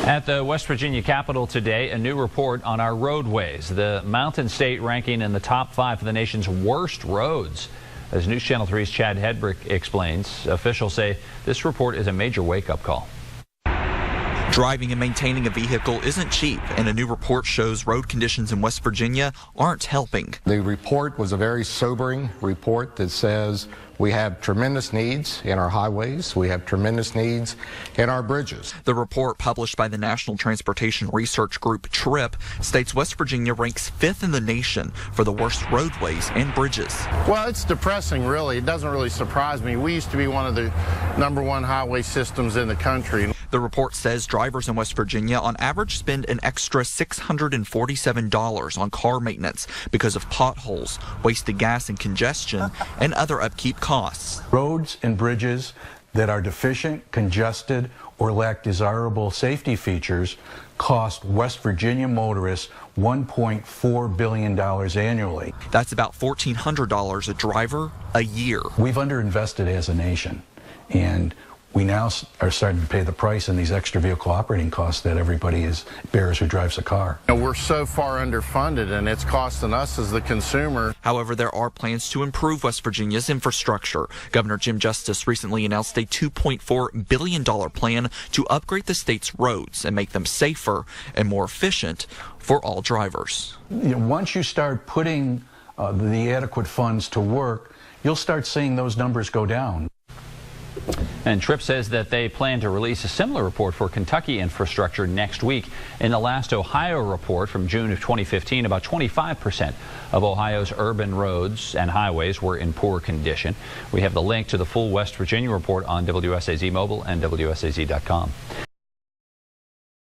At the West Virginia Capitol today, a new report on our roadways. The Mountain State ranking in the top 5 of the nation's worst roads. As News Channel 3's Chad Hedrick explains, officials say this report is a major wake-up call. Driving and maintaining a vehicle isn't cheap, and a new report shows road conditions in West Virginia aren't helping. The report was a very sobering report that says we have tremendous needs in our highways, we have tremendous needs in our bridges. The report, published by the National Transportation Research Group, TRIP, states West Virginia ranks 5th in the nation for the worst roadways and bridges. Well, it's depressing, really. It doesn't really surprise me. We used to be one of the #1 highway systems in the country. The report says drivers in West Virginia on average spend an extra $647 on car maintenance because of potholes, wasted gas and congestion, and other upkeep costs. Roads and bridges that are deficient, congested, or lack desirable safety features cost West Virginia motorists $1.4 billion annually. That's about $1,400 a driver a year. We've underinvested as a nation, and we now are starting to pay the price in these extra vehicle operating costs that everybody bears who drives a car. We're so far underfunded, and it's costing us as the consumer. However, there are plans to improve West Virginia's infrastructure. Governor Jim Justice recently announced a $2.4 billion plan to upgrade the state's roads and make them safer and more efficient for all drivers. Once you start putting the adequate funds to work, you'll start seeing those numbers go down. And TRIP says that they plan to release a similar report for Kentucky infrastructure next week. In the last Ohio report from June of 2015, about 25% of Ohio's urban roads and highways were in poor condition. We have the link to the full West Virginia report on WSAZ Mobile and WSAZ.com.